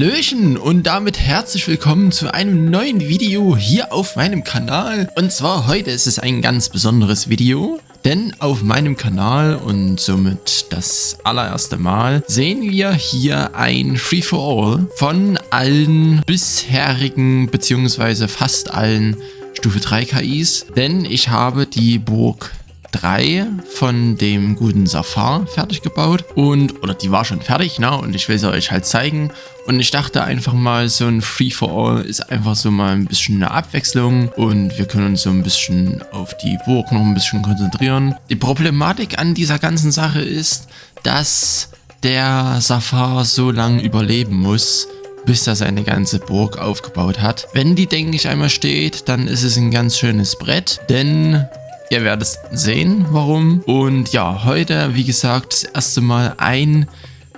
Hallöchen und damit herzlich willkommen zu einem neuen Video hier auf meinem Kanal. Und zwar heute ist es ein ganz besonderes Video, denn auf meinem Kanal und somit das allererste Mal sehen wir hier ein Free-for-All von allen bisherigen bzw. fast allen Stufe 3 KIs, denn ich habe die Burg 3 von dem guten Safar fertig gebaut oder die war schon fertig, ne? Und ich will sie euch halt zeigen und ich dachte einfach mal, so ein Free-for-All ist einfach so mal ein bisschen eine Abwechslung und wir können uns so ein bisschen auf die Burg noch ein bisschen konzentrieren. Die Problematik an dieser ganzen Sache ist, dass der Safar so lange überleben muss, bis er seine ganze Burg aufgebaut hat. Wenn die, denke ich, einmal steht, dann ist es ein ganz schönes Brett, denn ihr werdet sehen, warum. Und ja, heute, wie gesagt, das erste Mal ein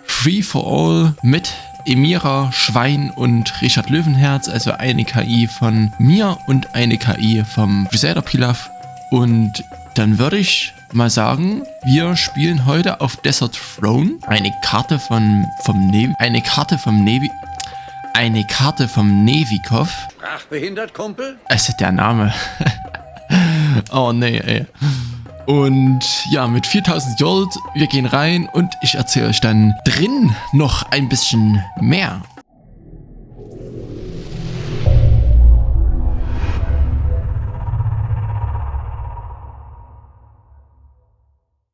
Free-for-All mit Emira, Schwein und Richard Löwenherz. Also eine KI von mir und eine KI vom Crusader Pilaf. Und dann würde ich mal sagen, wir spielen heute auf Desert Throne. Eine Karte vom Nevikov. Sprachbehindert, Kumpel? Also der Name. Oh nee, ey. Und ja, mit 4000 Gold, wir gehen rein und ich erzähle euch dann drin noch ein bisschen mehr.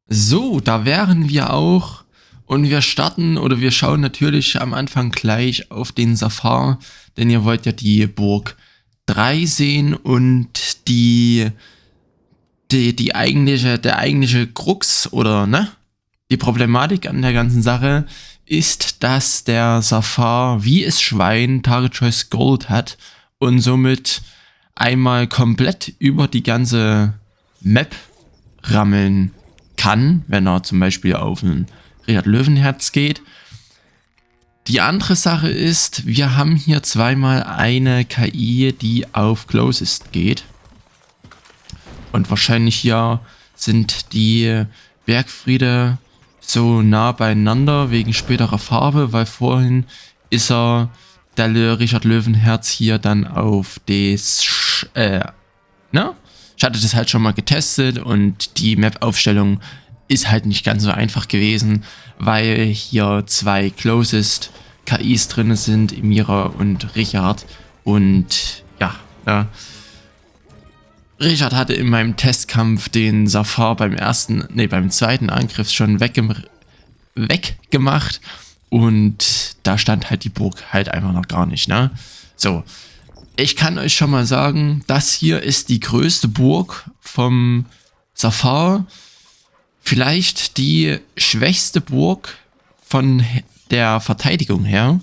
So, da wären wir auch und wir starten oder wir schauen natürlich am Anfang gleich auf den Safar, denn ihr wollt ja die Burg 3 sehen und der eigentliche Krux oder die Problematik an der ganzen Sache ist, dass der Safar wie es Schwein Target Choice Gold hat und somit einmal komplett über die ganze Map rammeln kann, wenn er zum Beispiel auf ein Richard Löwenherz geht. Die andere Sache ist, wir haben hier zweimal eine KI, die auf Closest geht. Und wahrscheinlich hier sind die Bergfriede so nah beieinander wegen späterer Farbe, weil vorhin ist der Richard Löwenherz hier dann auf das, Ich hatte das halt schon mal getestet und die Map-Aufstellung ist halt nicht ganz so einfach gewesen, weil hier zwei Closest KIs drin sind, Emira und Richard. Und ja, Richard hatte in meinem Testkampf den Safar beim zweiten Angriff schon weggemacht und da stand halt die Burg halt einfach noch gar nicht, ne? So, ich kann euch schon mal sagen, das hier ist die größte Burg vom Safar, vielleicht die schwächste Burg von der Verteidigung her,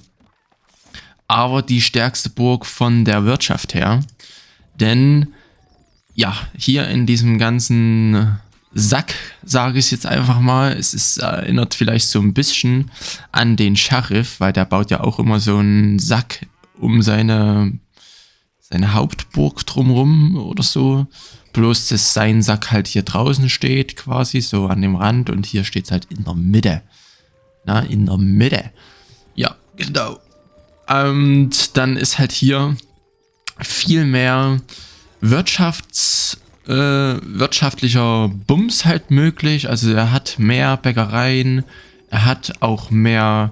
aber die stärkste Burg von der Wirtschaft her, denn ja, hier in diesem ganzen Sack, sage ich es jetzt einfach mal, erinnert vielleicht so ein bisschen an den Sheriff, weil der baut ja auch immer so einen Sack um seine Hauptburg drumrum oder so. Bloß, dass sein Sack halt hier draußen steht, quasi so an dem Rand und hier steht es halt in der Mitte. Na, in der Mitte. Ja, genau. Und dann ist halt hier viel mehr wirtschaftlicher Bums halt möglich. Also er hat mehr Bäckereien, er hat auch mehr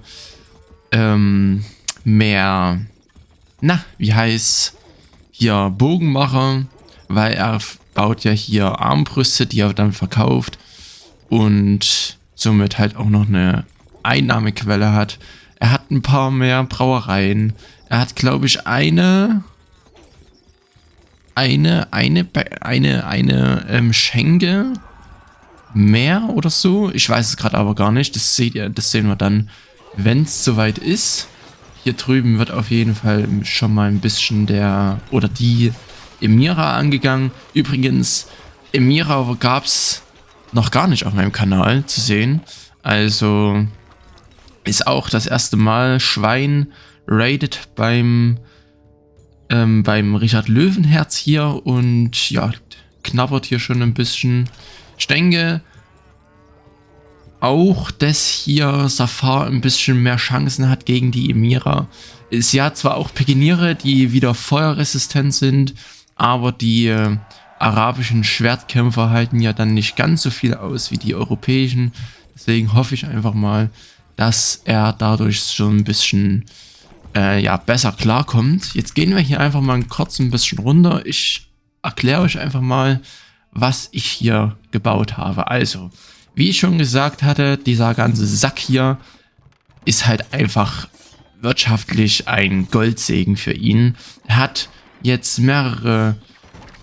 hier Bogenmacher, weil er baut ja hier Armbrüste, die er dann verkauft und somit halt auch noch eine Einnahmequelle hat. Er hat ein paar mehr Brauereien. Er hat, glaube ich, eine Schenke mehr oder so. Ich weiß es gerade aber gar nicht. Das sehen wir dann, wenn es soweit ist. Hier drüben wird auf jeden Fall schon mal ein bisschen die Emira angegangen. Übrigens, Emira gab es noch gar nicht auf meinem Kanal zu sehen. Also ist auch das erste Mal Schwein raided beim Richard Löwenherz hier und ja, knabbert hier schon ein bisschen. Ich denke, auch, dass hier Safar ein bisschen mehr Chancen hat gegen die Emira. Sie hat zwar auch Pikiniere, die wieder feuerresistent sind, aber die arabischen Schwertkämpfer halten ja dann nicht ganz so viel aus wie die europäischen. Deswegen hoffe ich einfach mal, dass er dadurch so ein bisschen ja, besser klarkommt. Jetzt gehen wir hier einfach mal kurz ein bisschen runter. Ich erkläre euch einfach mal, was ich hier gebaut habe. Also, wie ich schon gesagt hatte, dieser ganze Sack hier ist halt einfach wirtschaftlich ein Goldsegen für ihn. Er hat jetzt mehrere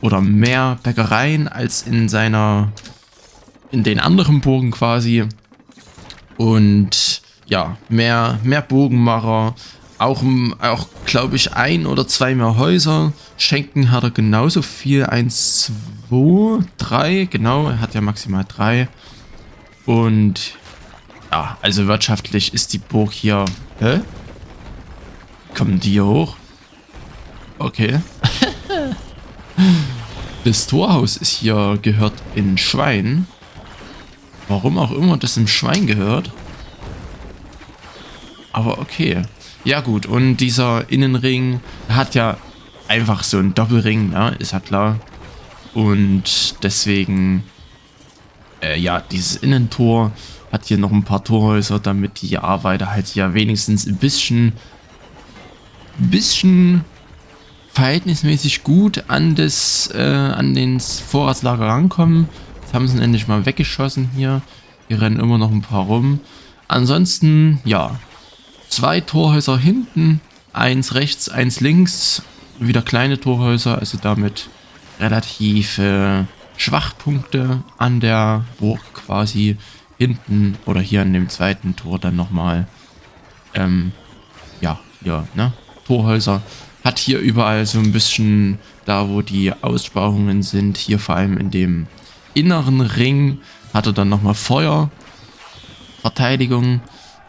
oder mehr Bäckereien als in den anderen Burgen quasi. Und ja, mehr Bogenmacher. Auch glaube ich, 1 oder 2 mehr Häuser. Schenken hat er genauso viel. 1, 2, 3. Genau, er hat ja maximal 3. Und ja, also wirtschaftlich ist die Burg hier... Hä? Kommen die hier hoch? Okay. Das Torhaus ist hier, gehört in Schwein. Warum auch immer das im Schwein gehört. Aber okay. Ja gut, und dieser Innenring hat ja einfach so einen Doppelring, ne? Ist ja klar. Und deswegen, ja, dieses Innentor hat hier noch ein paar Torhäuser, damit die Arbeiter halt ja wenigstens ein bisschen verhältnismäßig gut an den Vorratslager rankommen. Jetzt haben sie ihn endlich mal weggeschossen hier. Hier rennen immer noch ein paar rum. Ansonsten, ja, 2 Torhäuser hinten, 1 rechts, 1 links. Wieder kleine Torhäuser, also damit relativ Schwachpunkte an der Burg quasi. Hinten oder hier an dem zweiten Tor dann nochmal, ja, hier, ne? Torhäuser. Hat hier überall so ein bisschen, da wo die Aussparungen sind, hier vor allem in dem inneren Ring, hat er dann nochmal Feuer, Verteidigung.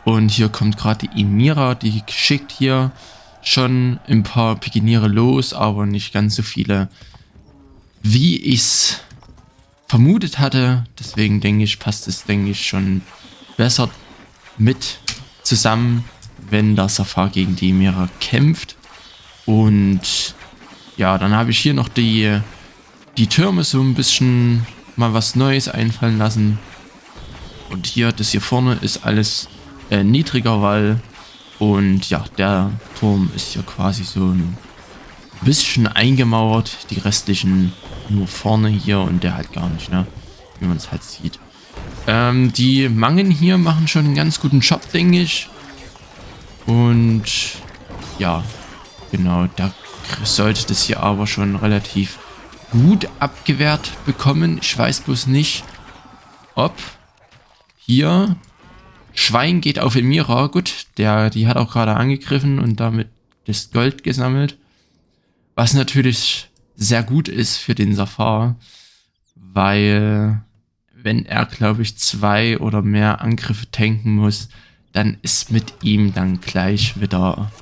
Und hier kommt gerade die Emira, die schickt hier schon ein paar Pikiniere los, aber nicht ganz so viele, wie ich es vermutet hatte. Deswegen denke ich, passt es, schon besser mit zusammen, wenn der Safar gegen die Emira kämpft. Und ja, dann habe ich hier noch die Türme so ein bisschen mal was Neues einfallen lassen. Und hier, das hier vorne ist alles niedriger Wall. Und ja, der Turm ist hier quasi so ein bisschen eingemauert. Die restlichen nur vorne hier und der halt gar nicht, ne? Wie man es halt sieht. Die Mangen hier machen schon einen ganz guten Job, denke ich. Und ja, genau, da sollte das hier aber schon relativ gut abgewehrt bekommen. Ich weiß bloß nicht, ob hier Schwein geht auf Emira. Gut, die hat auch gerade angegriffen und damit das Gold gesammelt. Was natürlich sehr gut ist für den Safar, weil wenn er, glaube ich, 2 oder mehr Angriffe tanken muss, dann ist mit ihm dann gleich wieder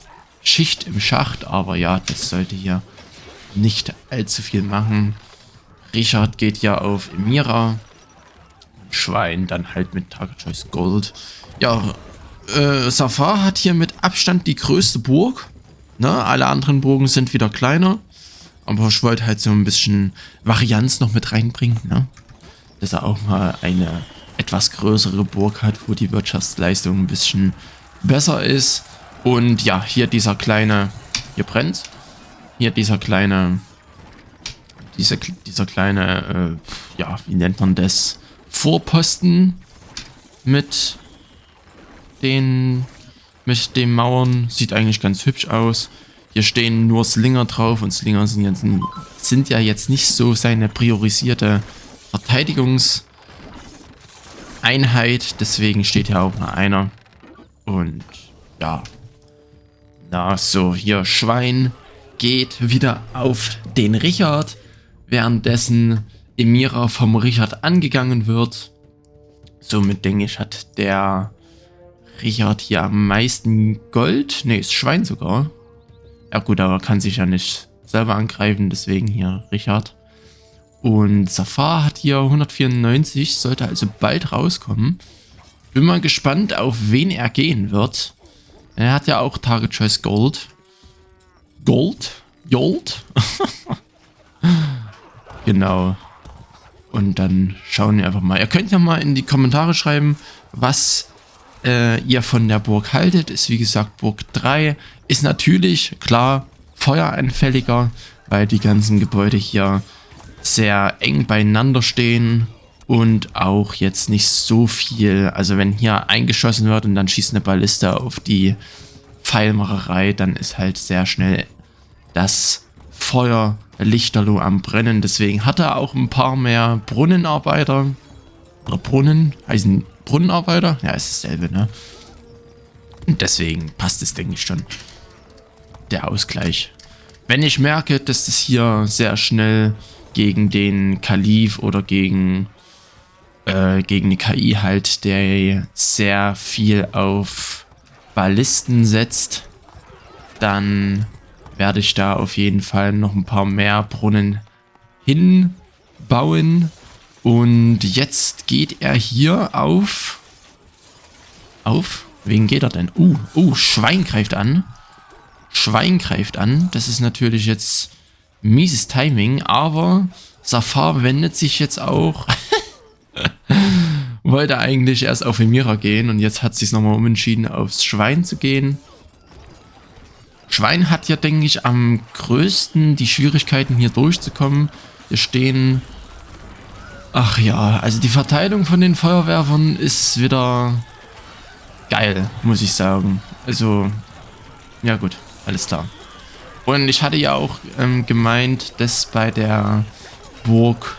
Schicht im Schacht. Aber ja, das sollte hier nicht allzu viel machen. Richard geht ja auf Emira. Schwein dann halt mit Target Choice Gold. Ja, Safar hat hier mit Abstand die größte Burg. Ne? Alle anderen Burgen sind wieder kleiner. Aber ich wollte halt so ein bisschen Varianz noch mit reinbringen. Ne? Dass er auch mal eine etwas größere Burg hat, wo die Wirtschaftsleistung ein bisschen besser ist. Und ja, hier dieser kleine... Hier brennt. Hier dieser kleine... Dieser kleine... ja, wie nennt man das? Vorposten mit den Mauern. Sieht eigentlich ganz hübsch aus. Hier stehen nur Slinger drauf und Slinger sind ja jetzt nicht so seine priorisierte Verteidigungseinheit. Deswegen steht hier auch nur einer. Und ja. Na so, hier Schwein geht wieder auf den Richard. Währenddessen Emira vom Richard angegangen wird. Somit denke ich, hat der Richard hier am meisten Gold. Ne, ist Schwein sogar. Ja gut, aber kann sich ja nicht selber angreifen, deswegen hier Richard. Und Safar hat hier 194, sollte also bald rauskommen. Bin mal gespannt, auf wen er gehen wird. Er hat ja auch Target Choice Gold. Gold? Genau. Und dann schauen wir einfach mal. Ihr könnt ja mal in die Kommentare schreiben, was ihr von der Burg haltet. Ist wie gesagt Burg 3. Ist natürlich, klar, feueranfälliger, weil die ganzen Gebäude hier sehr eng beieinander stehen. Und auch jetzt nicht so viel, also wenn hier eingeschossen wird und dann schießt eine Balliste auf die Pfeilmacherei, dann ist halt sehr schnell das Feuer lichterloh am Brennen. Deswegen hat er auch ein paar mehr Brunnenarbeiter. Oder Brunnen, heißen Brunnenarbeiter? Ja, ist dasselbe, ne? Und deswegen passt es, denke ich, schon. Der Ausgleich. Wenn ich merke, dass das hier sehr schnell gegen den Kalif oder gegen die KI halt, der sehr viel auf Ballisten setzt, dann werde ich da auf jeden Fall noch ein paar mehr Brunnen hinbauen. Und jetzt geht er hier auf... Wen geht er denn? Schwein greift an. Schwein greift an. Das ist natürlich jetzt mieses Timing, aber Safar wendet sich jetzt auch... Wollte eigentlich erst auf Emira gehen und jetzt hat sich nochmal umentschieden, aufs Schwein zu gehen. Schwein hat ja, denke ich, am größten die Schwierigkeiten hier durchzukommen. Hier stehen... Ach ja, also die Verteilung von den Feuerwerfern ist wieder geil, muss ich sagen. Also, ja gut, alles klar. Und ich hatte ja auch gemeint, dass bei der Burg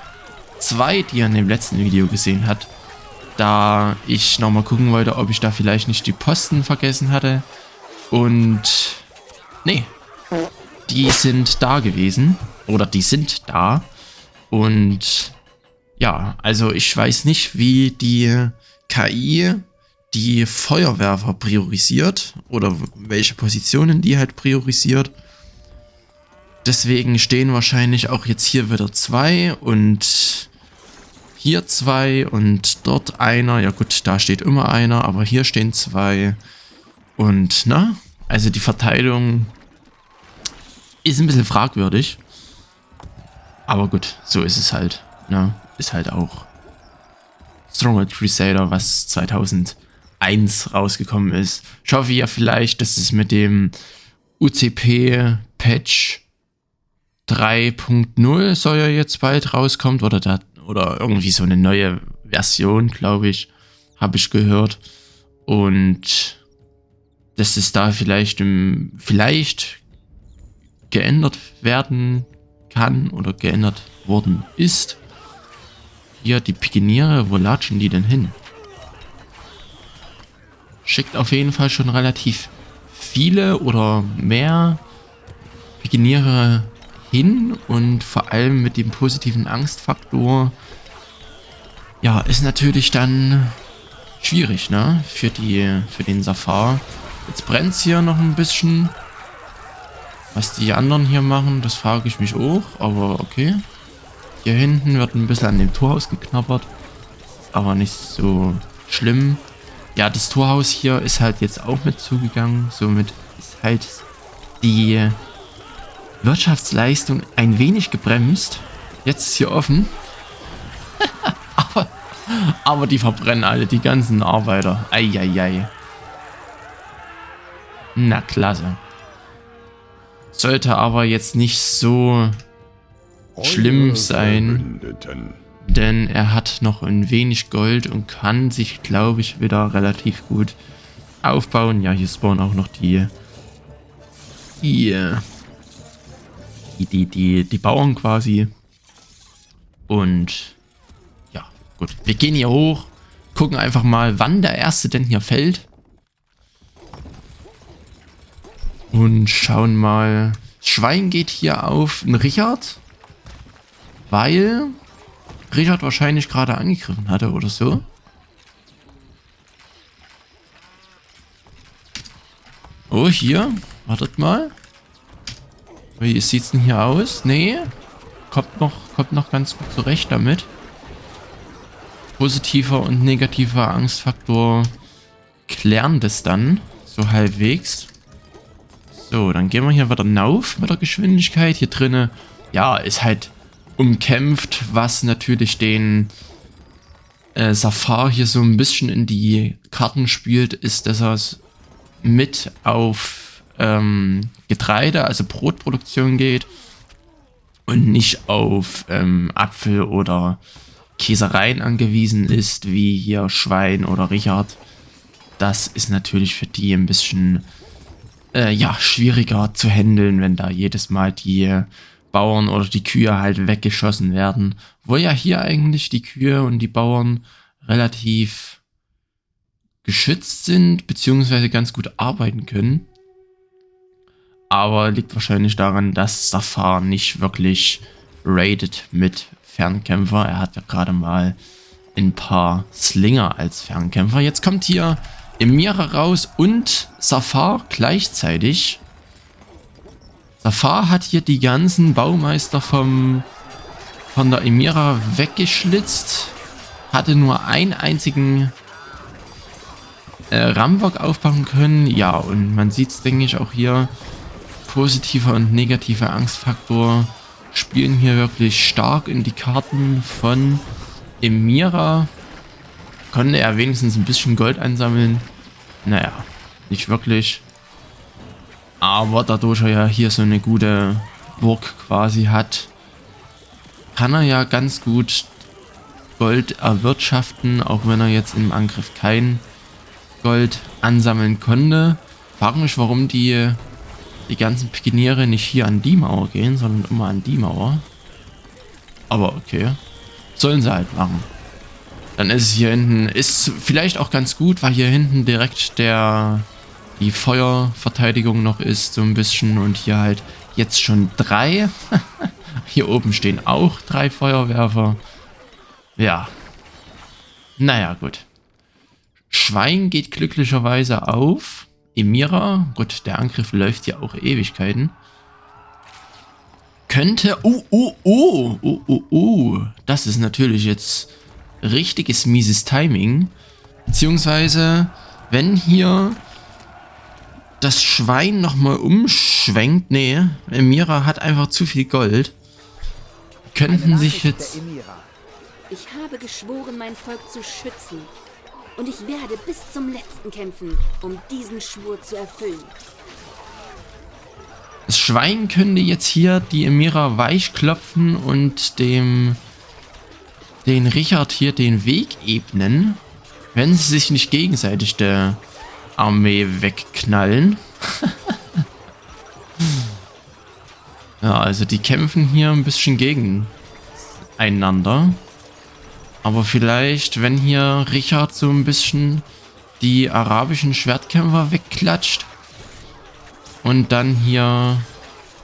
2, die ihr in dem letzten Video gesehen habt, da ich nochmal gucken wollte, ob ich da vielleicht nicht die Posten vergessen hatte. Und nee, die sind da gewesen. Oder die sind da. Und ja, also ich weiß nicht, wie die KI die Feuerwerfer priorisiert. Oder welche Positionen die halt priorisiert. Deswegen stehen wahrscheinlich auch jetzt hier wieder 2 und hier 2 und dort einer. Ja gut, da steht immer einer, aber hier stehen 2. Und na, also die Verteilung ist ein bisschen fragwürdig. Aber gut, so ist es halt. Ne? Ist halt auch Stronghold Crusader, was 2001 rausgekommen ist. Ich hoffe ja vielleicht, dass es mit dem UCP-Patch 3.0 soll ja jetzt bald rauskommt oder irgendwie so eine neue Version, glaube ich, habe ich gehört. Und dass es da vielleicht geändert werden kann oder geändert worden ist. Hier die Pikeniere, wo latschen die denn hin? Schickt auf jeden Fall schon relativ viele oder mehr Pikeniere hin und vor allem mit dem positiven Angstfaktor, ja, ist natürlich dann schwierig, ne, für den Safar. Jetzt brennt es hier noch ein bisschen. Was die anderen hier machen, das frage ich mich auch, aber okay. Hier hinten wird ein bisschen an dem Torhaus geknabbert, aber nicht so schlimm. Ja, das Torhaus hier ist halt jetzt auch mit zugegangen, somit ist halt die Wirtschaftsleistung ein wenig gebremst. Jetzt ist hier offen. aber die verbrennen alle, die ganzen Arbeiter. Eieiei. Na klasse. Sollte aber jetzt nicht so schlimm sein, denn er hat noch ein wenig Gold und kann sich, glaube ich, wieder relativ gut aufbauen. Ja, hier spawnen auch noch die Bauern quasi. Und ja, gut. Wir gehen hier hoch, gucken einfach mal, wann der erste denn hier fällt. Und schauen mal. Schwein geht hier auf einen Richard, weil Richard wahrscheinlich gerade angegriffen hatte oder so. Oh, hier. Wartet mal. Wie sieht's denn hier aus? Nee. Kommt noch ganz gut zurecht damit. positiver und negativer Angstfaktor klären das dann so halbwegs. So, dann gehen wir hier wieder rauf mit der Geschwindigkeit. Hier drinnen, ja, ist halt umkämpft, was natürlich den Safar hier so ein bisschen in die Karten spielt, ist, dass er mit auf Getreide, also Brotproduktion geht und nicht auf Apfel- oder Käsereien angewiesen ist, wie hier Schwein oder Richard. Das ist natürlich für die ein bisschen ja, schwieriger zu handeln, wenn da jedes Mal die Bauern oder die Kühe halt weggeschossen werden. Wo ja hier eigentlich die Kühe und die Bauern relativ geschützt sind, beziehungsweise ganz gut arbeiten können. Aber liegt wahrscheinlich daran, dass Safar nicht wirklich raidet mit Fernkämpfer. Er hat ja gerade mal ein paar Slinger als Fernkämpfer. Jetzt kommt hier Emira raus und Safar gleichzeitig. Safar hat hier die ganzen Baumeister von der Emira weggeschlitzt. Hatte nur einen einzigen Rambock aufbauen können. Ja, und man sieht es, denke ich, auch hier. Positiver und negativer Angstfaktor spielen hier wirklich stark in die Karten von Emira. Konnte er wenigstens ein bisschen Gold einsammeln. Naja, nicht wirklich. Aber dadurch er ja hier so eine gute Burg quasi hat, kann er ja ganz gut Gold erwirtschaften, auch wenn er jetzt im Angriff kein Gold ansammeln konnte. Frage mich, warum die ganzen Pikiniere nicht hier an die Mauer gehen, sondern immer an die Mauer. Aber okay. Sollen sie halt machen. Dann ist es hier hinten, ist vielleicht auch ganz gut, weil hier hinten direkt die Feuerverteidigung noch ist, so ein bisschen. Und hier halt jetzt schon 3. Hier oben stehen auch 3 Feuerwerfer. Ja. Naja, gut. Schwein geht glücklicherweise auf. Emira, gut, der Angriff läuft ja auch Ewigkeiten. Könnte, das ist natürlich jetzt richtiges mieses Timing. Beziehungsweise, wenn hier das Schwein nochmal umschwenkt, nee, Emira hat einfach zu viel Gold. Könnten sich jetzt... Ich habe geschworen, mein Volk zu schützen. Und ich werde bis zum Letzten kämpfen, um diesen Schwur zu erfüllen. Das Schwein könnte jetzt hier die Emira weich klopfen und den Richard hier den Weg ebnen, wenn sie sich nicht gegenseitig der Armee wegknallen. Ja, also die kämpfen hier ein bisschen gegeneinander. Aber vielleicht, wenn hier Richard so ein bisschen die arabischen Schwertkämpfer wegklatscht und dann hier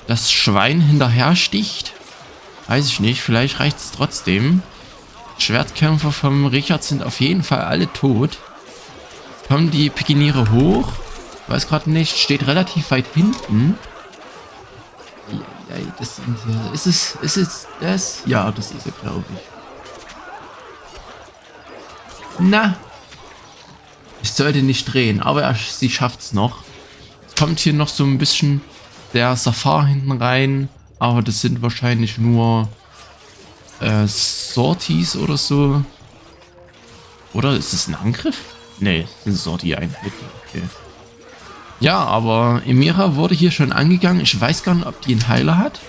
das Schwein hinterher sticht, weiß ich nicht, vielleicht reicht es trotzdem. Schwertkämpfer vom Richard sind auf jeden Fall alle tot. Kommen die Pikiniere hoch, weiß gerade nicht, steht relativ weit hinten. Das ist es das? Ja, das ist es, glaube ich. Na, ich sollte nicht drehen, aber sie schafft es noch. Es kommt hier noch so ein bisschen der Safar hinten rein, aber das sind wahrscheinlich nur Sorties oder so. Oder ist es ein Angriff? Nee, das sind Sortie-Einheiten. Okay. Ja, aber Emira wurde hier schon angegangen. Ich weiß gar nicht, ob die einen Heiler hat.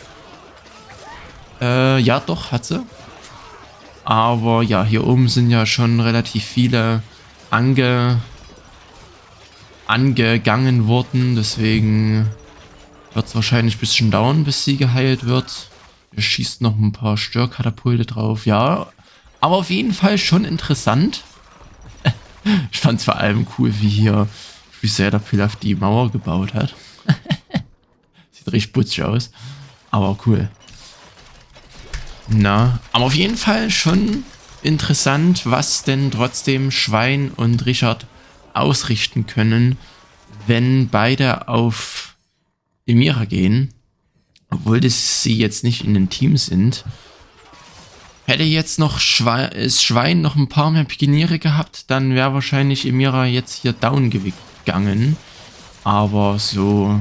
Ja, doch, hat sie. Aber ja, hier oben sind ja schon relativ viele angegangen worden. Deswegen wird es wahrscheinlich ein bisschen dauern, bis sie geheilt wird. Wir schießen noch ein paar Störkatapulte drauf. Ja, aber auf jeden Fall schon interessant. Ich fand es vor allem cool, wie hier Crusader Pilaf die Mauer gebaut hat. Sieht richtig putzig aus. Aber cool. Na, aber auf jeden Fall schon interessant, was denn trotzdem Schwein und Richard ausrichten können, wenn beide auf Emira gehen. Obwohl sie jetzt nicht in einem Team sind. Hätte jetzt noch Schwein noch ein paar mehr Pikiniere gehabt, dann wäre wahrscheinlich Emira jetzt hier down gegangen. Aber so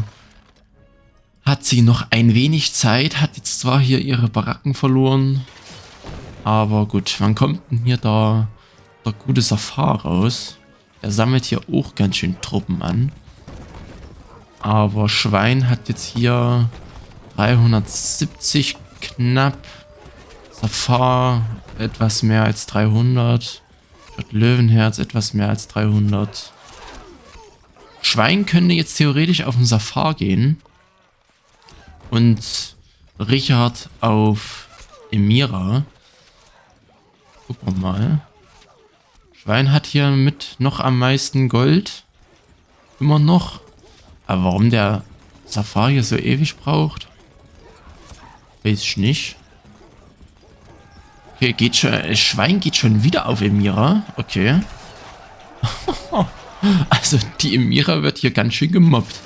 hat sie noch ein wenig Zeit, hat jetzt zwar hier ihre Baracken verloren, aber gut, wann kommt denn hier der gute Safar raus? Er sammelt hier auch ganz schön Truppen an. Aber Schwein hat jetzt hier 370 knapp. Safar etwas mehr als 300. Löwenherz etwas mehr als 300. Schwein könnte jetzt theoretisch auf den Safar gehen. Und Richard auf Emira. Gucken wir mal. Schwein hat hier mit noch am meisten Gold. Immer noch. Aber warum der Safar hier so ewig braucht? Weiß ich nicht. Okay, geht schon, Schwein geht schon wieder auf Emira. Okay. Also die Emira wird hier ganz schön gemobbt.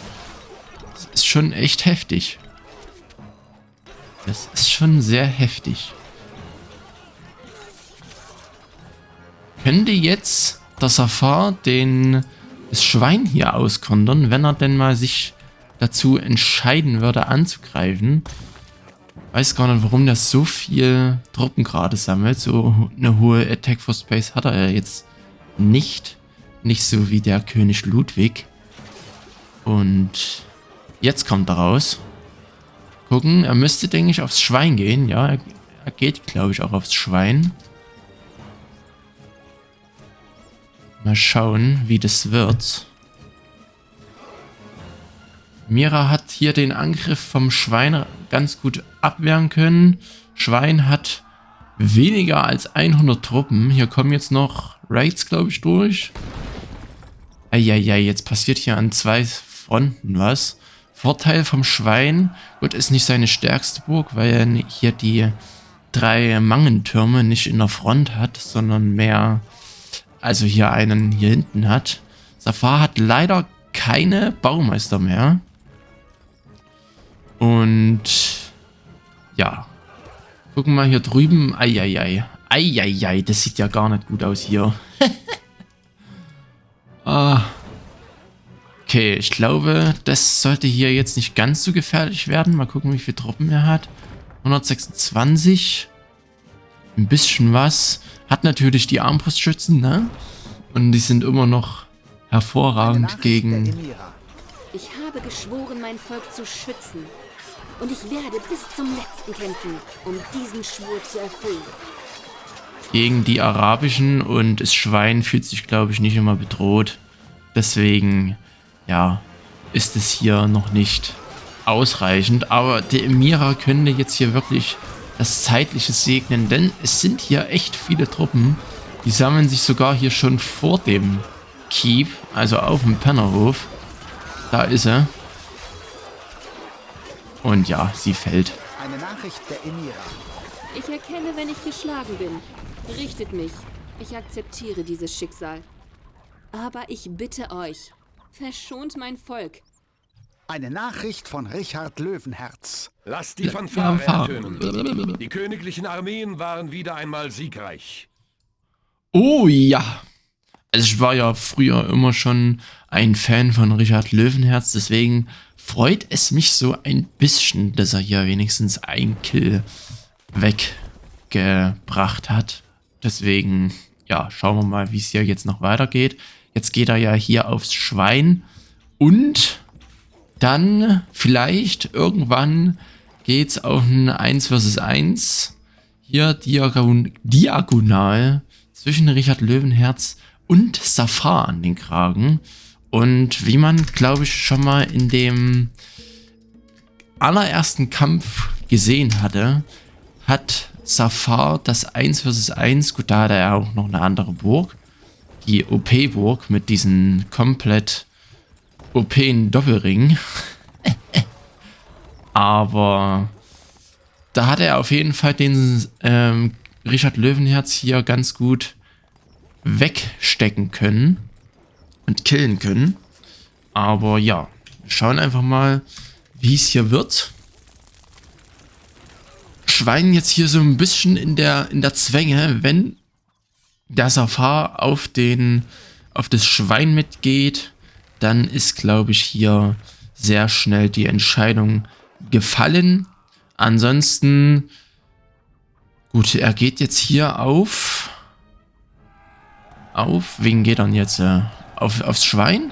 Das ist schon echt heftig. Das ist schon sehr heftig. Könnte jetzt der Safar das Schwein hier auskontern, wenn er denn mal sich dazu entscheiden würde anzugreifen. Weiß gar nicht, warum der so viel Truppen gerade sammelt. So eine hohe Attack for Space hat er ja jetzt nicht. Nicht so wie der König Ludwig. Und jetzt kommt er raus. Gucken, er müsste, denke ich, aufs Schwein gehen. Ja, er geht, glaube ich, auch aufs Schwein. Mal schauen, wie das wird. Mira hat hier den Angriff vom Schwein ganz gut abwehren können. Schwein hat weniger als 100 Truppen. Hier kommen jetzt noch Raids, glaube ich, durch. Eieiei, jetzt passiert hier an 2 Fronten was. Vorteil vom Schwein, gut, ist nicht seine stärkste Burg, weil er hier die 3 Mangentürme nicht in der Front hat, sondern mehr, also hier einen hier hinten hat. Safar hat leider keine Baumeister mehr. Und ja, gucken wir mal hier drüben. Eieiei, eieiei, das sieht ja gar nicht gut aus hier. Okay, ich glaube, das sollte hier jetzt nicht ganz so gefährlich werden. Mal gucken, wie viele Truppen er hat. 126. Ein bisschen was. Hat natürlich die Armbrustschützen, ne? Und die sind immer noch hervorragend gegen... Ich habe geschworen, mein Volk zu schützen. Und ich werde bis zum letzten kämpfen, um diesen Schwur zu erfüllen. Gegen die arabischen, und das Schwein fühlt sich, glaube ich, nicht immer bedroht. Deswegen, ja, ist es hier noch nicht ausreichend. Aber der Emira könnte jetzt hier wirklich das Zeitliche segnen, denn es sind hier echt viele Truppen. Die sammeln sich sogar hier schon vor dem Keep, also auf dem Pennerhof. Da ist er. Und ja, sie fällt. Eine Nachricht der Emira. Ich erkenne, wenn ich geschlagen bin. Richtet mich. Ich akzeptiere dieses Schicksal. Aber ich bitte euch, verschont mein Volk. Eine Nachricht von Richard Löwenherz. Lasst die Fanfare ertönen. Die königlichen Armeen waren wieder einmal siegreich. Oh ja. Also ich war ja früher immer schon ein Fan von Richard Löwenherz, deswegen freut es mich so ein bisschen, dass er hier wenigstens ein Kill weggebracht hat. Deswegen, ja, schauen wir mal, wie es hier jetzt noch weitergeht. Jetzt geht er ja hier aufs Schwein und dann vielleicht irgendwann geht es auf ein 1 vs 1. Hier diagonal zwischen Richard Löwenherz und Safar an den Kragen. Und wie man, glaube ich, schon mal in dem allerersten Kampf gesehen hatte, hat Safar das 1 vs 1, gut, da hat er ja auch noch eine andere Burg, die OP-Burg mit diesen komplett OP-en Doppelring. Aber da hat er auf jeden Fall den Richard Löwenherz hier ganz gut wegstecken können und killen können. Aber ja, wir schauen einfach mal, wie es hier wird. Schwein jetzt hier so ein bisschen in der Zwänge, wenn der Safar auf das Schwein mitgeht, dann ist, glaube ich, hier sehr schnell die Entscheidung gefallen. Ansonsten, gut, er geht jetzt hier wen geht er denn jetzt? Aufs Schwein?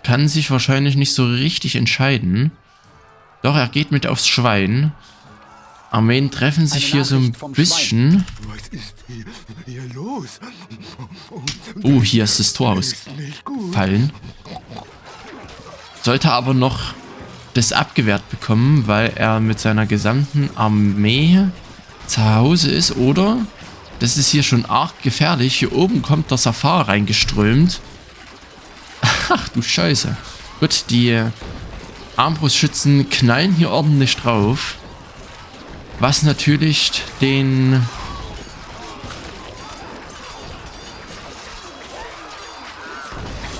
Kann sich wahrscheinlich nicht so richtig entscheiden. Doch, er geht mit aufs Schwein. Armeen treffen sich hier so ein bisschen. Was ist hier los? Oh, hier ist das Tor ausgefallen. Sollte aber noch das abgewehrt bekommen, weil er mit seiner gesamten Armee zu Hause ist, oder? Das ist hier schon arg gefährlich. Hier oben kommt der Safar reingeströmt. Ach du Scheiße. Gut, die Armbrustschützen knallen hier ordentlich drauf. Was natürlich den...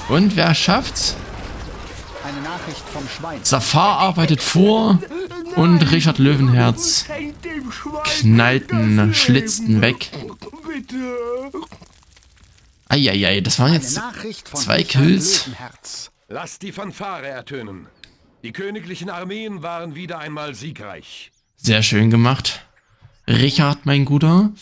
Und wer schafft's? Eine Nachricht vom Schwein. Safar arbeitet vor und Richard Löwenherz knallten, schlitzten weg. Eieiei, das waren jetzt Nachricht von 2 Richard Kills. Löwenherz. Lasst die Fanfare ertönen. Die königlichen Armeen waren wieder einmal siegreich. Sehr schön gemacht. Richard, mein Guter.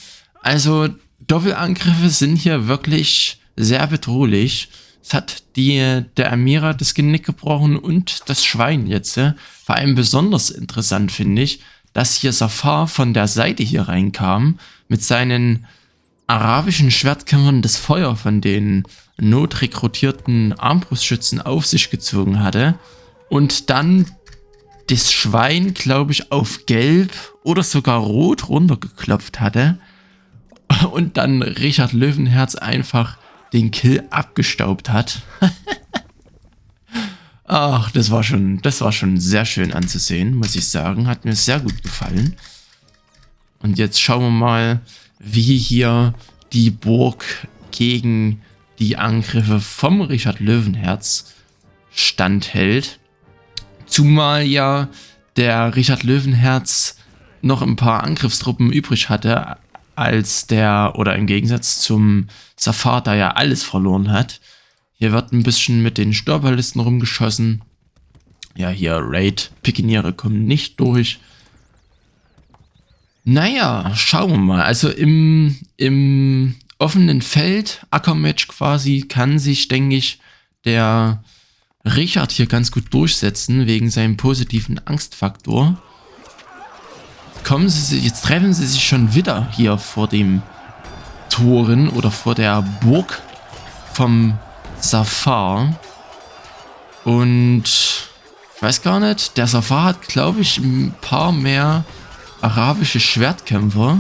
Also, Doppelangriffe sind hier wirklich sehr bedrohlich. Es hat der Amira das Genick gebrochen und das Schwein jetzt. Vor allem besonders interessant finde ich, dass hier Safar von der Seite hier reinkam, mit seinen arabischen Schwertkämpfern das Feuer von den notrekrutierten Armbrustschützen auf sich gezogen hatte und dann das Schwein, glaube ich, auf gelb oder sogar rot runtergeklopft hatte und dann Richard Löwenherz einfach den Kill abgestaubt hat. Ach, das war schon sehr schön anzusehen, muss ich sagen. Hat mir sehr gut gefallen. Und jetzt schauen wir mal, wie hier die Burg gegen die Angriffe vom Richard Löwenherz standhält. Zumal ja der Richard Löwenherz noch ein paar Angriffstruppen übrig hatte, oder im Gegensatz zum Safar, der ja alles verloren hat. Hier wird ein bisschen mit den Störbalisten rumgeschossen. Ja, hier Raid-Pikiniere kommen nicht durch. Naja, schauen wir mal. Also im offenen Feld, Ackermatch quasi, kann sich, denke ich, der Richard hier ganz gut durchsetzen, wegen seinem positiven Angstfaktor. Jetzt treffen sie sich schon wieder hier vor dem Toren oder vor der Burg vom Safar. Und ich weiß gar nicht, der Safar hat, glaube ich, ein paar mehr arabische Schwertkämpfer.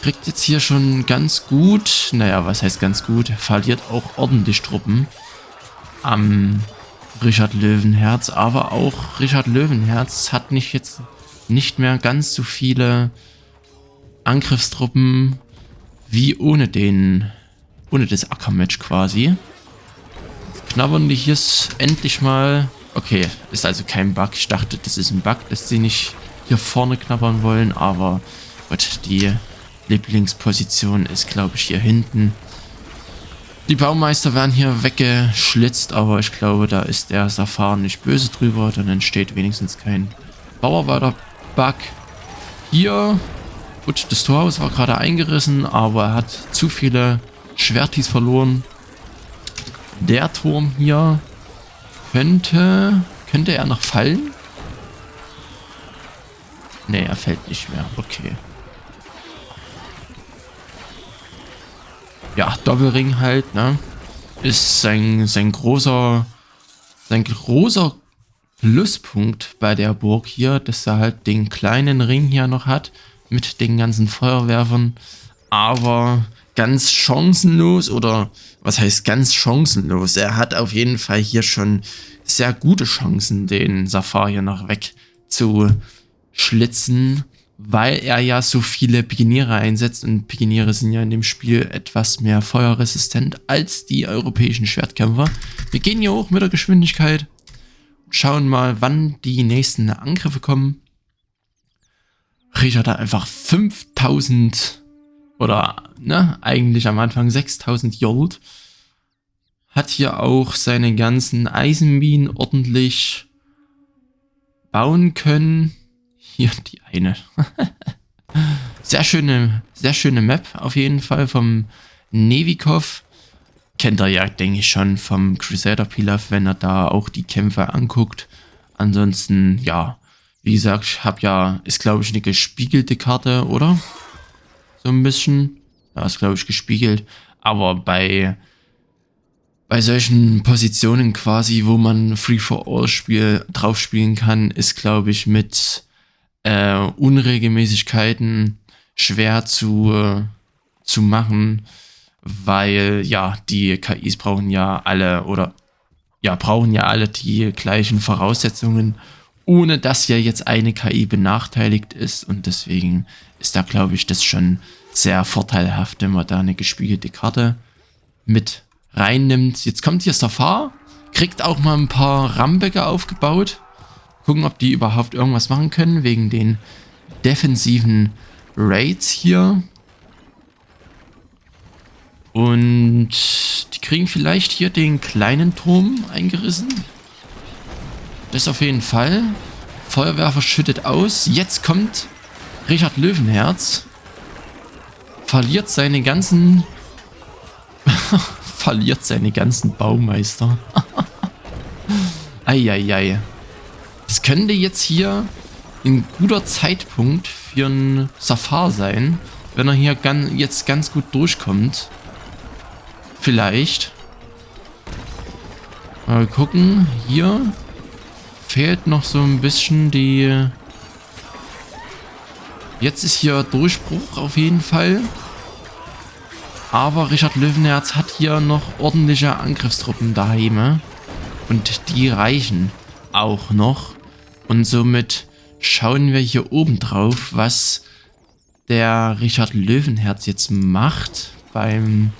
Kriegt jetzt hier schon ganz gut, naja, was heißt ganz gut, er verliert auch ordentlich Truppen am Richard Löwenherz, aber auch Richard Löwenherz hat nicht mehr ganz so viele Angriffstruppen wie ohne das Ackermatch quasi. Jetzt knabbern die hier endlich mal. Okay, ist also kein Bug. Ich dachte, das ist ein Bug, dass sie nicht hier vorne knabbern wollen, aber Gott, die Lieblingsposition ist, glaube ich, hier hinten. Die Baumeister werden hier weggeschlitzt, aber ich glaube, da ist der Safar nicht böse drüber. Dann entsteht wenigstens kein Bauarbeiter-Bug. Hier, gut, das Torhaus war gerade eingerissen, aber er hat zu viele Schwertis verloren. Der Turm hier könnte er noch fallen? Ne, er fällt nicht mehr. Okay. Ja, Doppelring halt, ne? Ist sein großer Pluspunkt bei der Burg hier, dass er halt den kleinen Ring hier noch hat mit den ganzen Feuerwerfern, aber ganz chancenlos, oder was heißt ganz chancenlos? Er hat auf jeden Fall hier schon sehr gute Chancen, den Safar hier noch wegzuschlitzen, weil er ja so viele Pikiniere einsetzt und Pikiniere sind ja in dem Spiel etwas mehr feuerresistent als die europäischen Schwertkämpfer. Wir gehen hier hoch mit der Geschwindigkeit, schauen mal, wann die nächsten Angriffe kommen. Richard hat einfach 5000 oder ne, eigentlich am Anfang 6000 Gold. Hat hier auch seine ganzen Eisenminen ordentlich bauen können. Hier die eine. Sehr schöne Map auf jeden Fall vom Nevikov. Kennt er ja, denke ich, schon vom Crusader Pilaf, wenn er da auch die Kämpfe anguckt. Ansonsten, ja, wie gesagt, ich habe ja, ist glaube ich eine gespiegelte Karte, oder? So ein bisschen. Ja, ist glaube ich gespiegelt. Aber bei solchen Positionen quasi, wo man Free-for-All drauf spielen kann, ist glaube ich mit Unregelmäßigkeiten schwer zu machen, weil ja, die KIs brauchen ja alle die gleichen Voraussetzungen, ohne dass ja jetzt eine KI benachteiligt ist, und deswegen ist da glaube ich das schon sehr vorteilhaft, wenn man da eine gespiegelte Karte mit reinnimmt. Jetzt kommt hier Safar, kriegt auch mal ein paar Ramböcke aufgebaut. Gucken, ob die überhaupt irgendwas machen können, wegen den defensiven Raids hier. Und die kriegen vielleicht hier den kleinen Turm eingerissen. Das auf jeden Fall. Feuerwerfer schüttet aus. Jetzt kommt Richard Löwenherz. Verliert seine ganzen Baumeister. Eieiei. Das könnte jetzt hier ein guter Zeitpunkt für einen Safar sein, wenn er hier jetzt ganz gut durchkommt. Vielleicht. Mal gucken. Hier fehlt noch so ein bisschen die... Jetzt ist hier Durchbruch auf jeden Fall. Aber Richard Löwenherz hat hier noch ordentliche Angriffstruppen daheim. Und die reichen auch noch. Und somit schauen wir hier oben drauf, was der Richard Löwenherz jetzt macht beim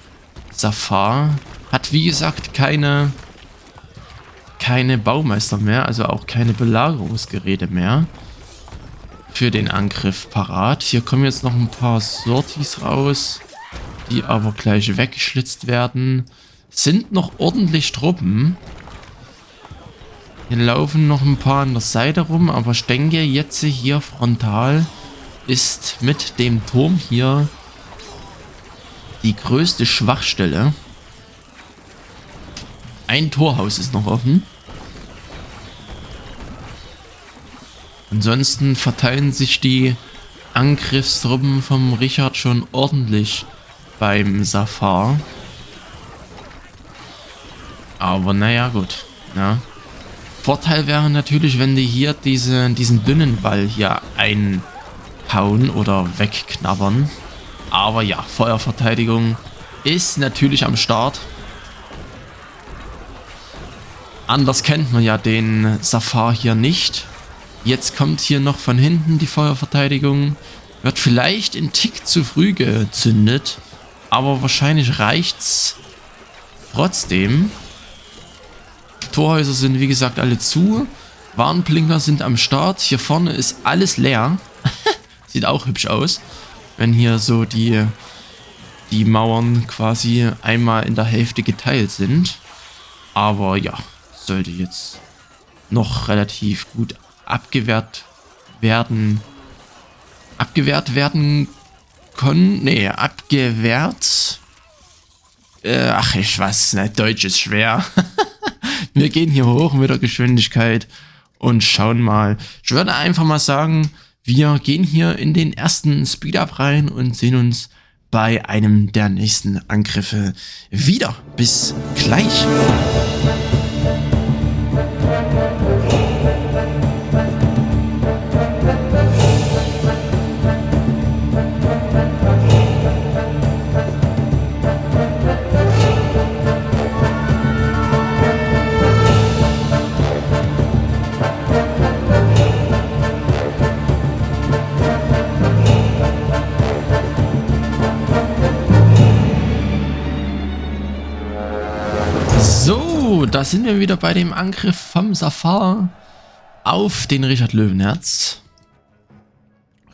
Safar. Hat wie gesagt keine Baumeister mehr, also auch keine Belagerungsgeräte mehr für den Angriff parat. Hier kommen jetzt noch ein paar Sorties raus, die aber gleich weggeschlitzt werden. Sind noch ordentlich Truppen. Hier laufen noch ein paar an der Seite rum, aber ich denke jetzt hier frontal ist mit dem Turm hier die größte Schwachstelle. Ein Torhaus ist noch offen. Ansonsten verteilen sich die Angriffstruppen vom Richard schon ordentlich beim Safar. Aber naja, gut. Ja. Vorteil wäre natürlich, wenn die hier diesen dünnen Ball hier einhauen oder wegknabbern. Aber ja, Feuerverteidigung ist natürlich am Start. Anders kennt man ja den Safar hier nicht. Jetzt kommt hier noch von hinten die Feuerverteidigung. Wird vielleicht ein Tick zu früh gezündet. Aber wahrscheinlich reicht's trotzdem. Torhäuser sind wie gesagt alle zu. Warnblinker sind am Start. Hier vorne ist alles leer. Sieht auch hübsch aus. Wenn hier so die Mauern quasi einmal in der Hälfte geteilt sind. Aber ja, sollte jetzt noch relativ gut abgewehrt werden können. Nee, abgewehrt. Ach, ich weiß nicht, Deutsch ist schwer. Wir gehen hier hoch mit der Geschwindigkeit und schauen mal. Ich würde einfach mal sagen, wir gehen hier in den ersten Speed-Up rein und sehen uns bei einem der nächsten Angriffe wieder. Bis gleich. Da sind wir wieder bei dem Angriff vom Safar auf den Richard Löwenherz.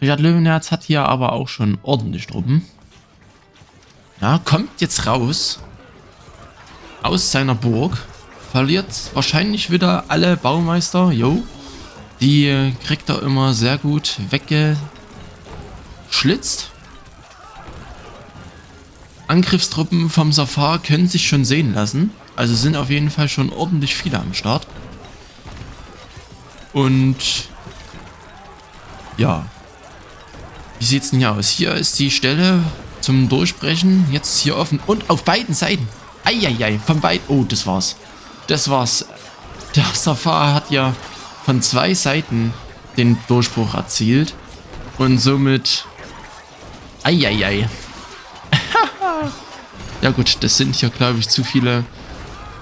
Richard Löwenherz hat hier aber auch schon ordentlich Truppen. Ja, kommt jetzt raus aus seiner Burg. Verliert wahrscheinlich wieder alle Baumeister. Jo. Die kriegt er immer sehr gut weggeschlitzt. Angriffstruppen vom Safar können sich schon sehen lassen. Also sind auf jeden Fall schon ordentlich viele am Start. Und ja. Wie sieht es denn hier aus? Hier ist die Stelle zum Durchbrechen. Jetzt hier offen. Und auf beiden Seiten. Eieiei, von beiden. Oh, das war's. Das war's. Der Safar hat ja von 2 Seiten den Durchbruch erzielt. Und somit... Eieiei. Ja gut, das sind hier, glaube ich, zu viele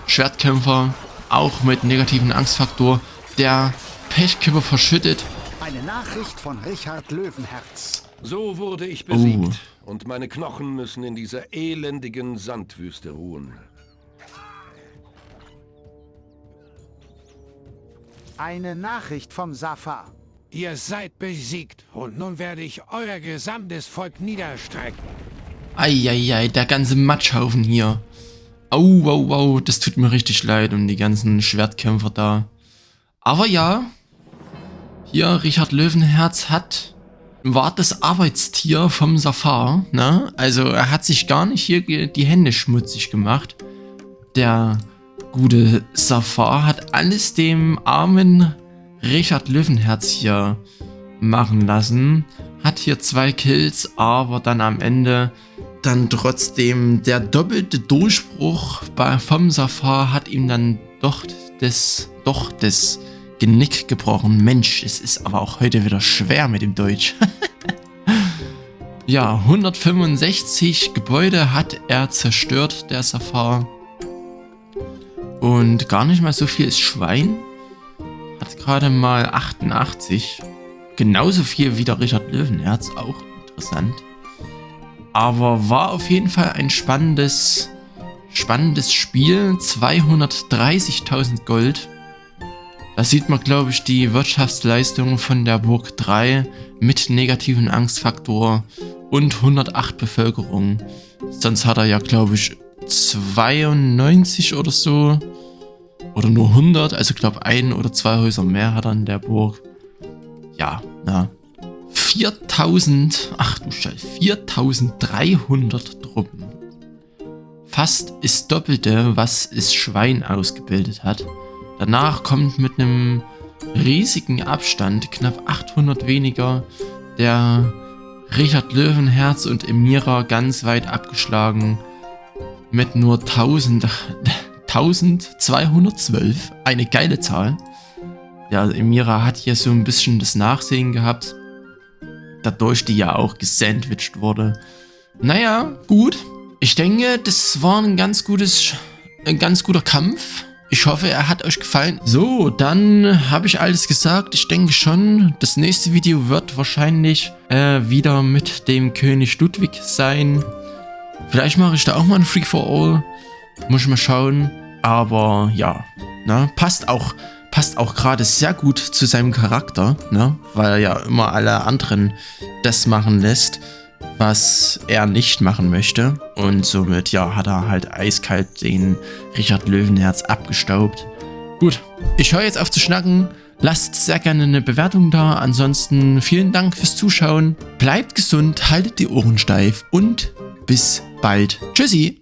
Schwertkämpfer. Auch mit negativen Angstfaktor. Der Pechkipper verschüttet. Eine Nachricht von Richard Löwenherz. So wurde ich besiegt. Und meine Knochen müssen in dieser elendigen Sandwüste ruhen. Eine Nachricht vom Safar. Ihr seid besiegt und nun werde ich euer gesamtes Volk niederstrecken. Eieiei, der ganze Matschhaufen hier. Au, au, au, das tut mir richtig leid um die ganzen Schwertkämpfer da. Aber ja, hier Richard Löwenherz war das Arbeitstier vom Safar, ne? Also er hat sich gar nicht hier die Hände schmutzig gemacht. Der gute Safar hat alles dem armen Richard Löwenherz hier machen lassen. Hat hier 2 Kills, aber dann am Ende dann trotzdem der doppelte Durchbruch vom Safar hat ihm dann doch das Genick gebrochen. Mensch, es ist aber auch heute wieder schwer mit dem Deutsch. Ja, 165 Gebäude hat er zerstört, der Safar. Und gar nicht mal so viel ist Schwein. Hat gerade mal 88. Genauso viel wie der Richard Löwenherz, auch interessant. Aber war auf jeden Fall ein spannendes Spiel. 230.000 Gold. Da sieht man, glaube ich, die Wirtschaftsleistung von der Burg 3 mit negativen Angstfaktor und 108 Bevölkerung. Sonst hat er ja, glaube ich, 92 oder so. Oder nur 100. Also, glaube 1 oder 2 Häuser mehr hat er in der Burg. Ja, na. 4000, ach du Scheiße, 4300 Truppen. Fast das Doppelte, was das Schwein ausgebildet hat. Danach kommt mit einem riesigen Abstand, knapp 800 weniger, der Richard Löwenherz und Emira ganz weit abgeschlagen mit nur 1212. Eine geile Zahl. Ja, Emira hat hier so ein bisschen das Nachsehen gehabt, dadurch die ja auch gesandwiched wurde. Naja, gut. Ich denke, das war ein ganz guter Kampf. Ich hoffe, er hat euch gefallen. So, dann habe ich alles gesagt. Ich denke schon, das nächste Video wird wahrscheinlich wieder mit dem König Ludwig sein. Vielleicht mache ich da auch mal ein Free for All. Muss ich mal schauen. Aber ja, ne, passt auch gerade sehr gut zu seinem Charakter, ne? Weil er ja immer alle anderen das machen lässt, was er nicht machen möchte. Und somit, ja, hat er halt eiskalt den Richard Löwenherz abgestaubt. Gut, ich höre jetzt auf zu schnacken. Lasst sehr gerne eine Bewertung da. Ansonsten vielen Dank fürs Zuschauen. Bleibt gesund, haltet die Ohren steif und bis bald. Tschüssi!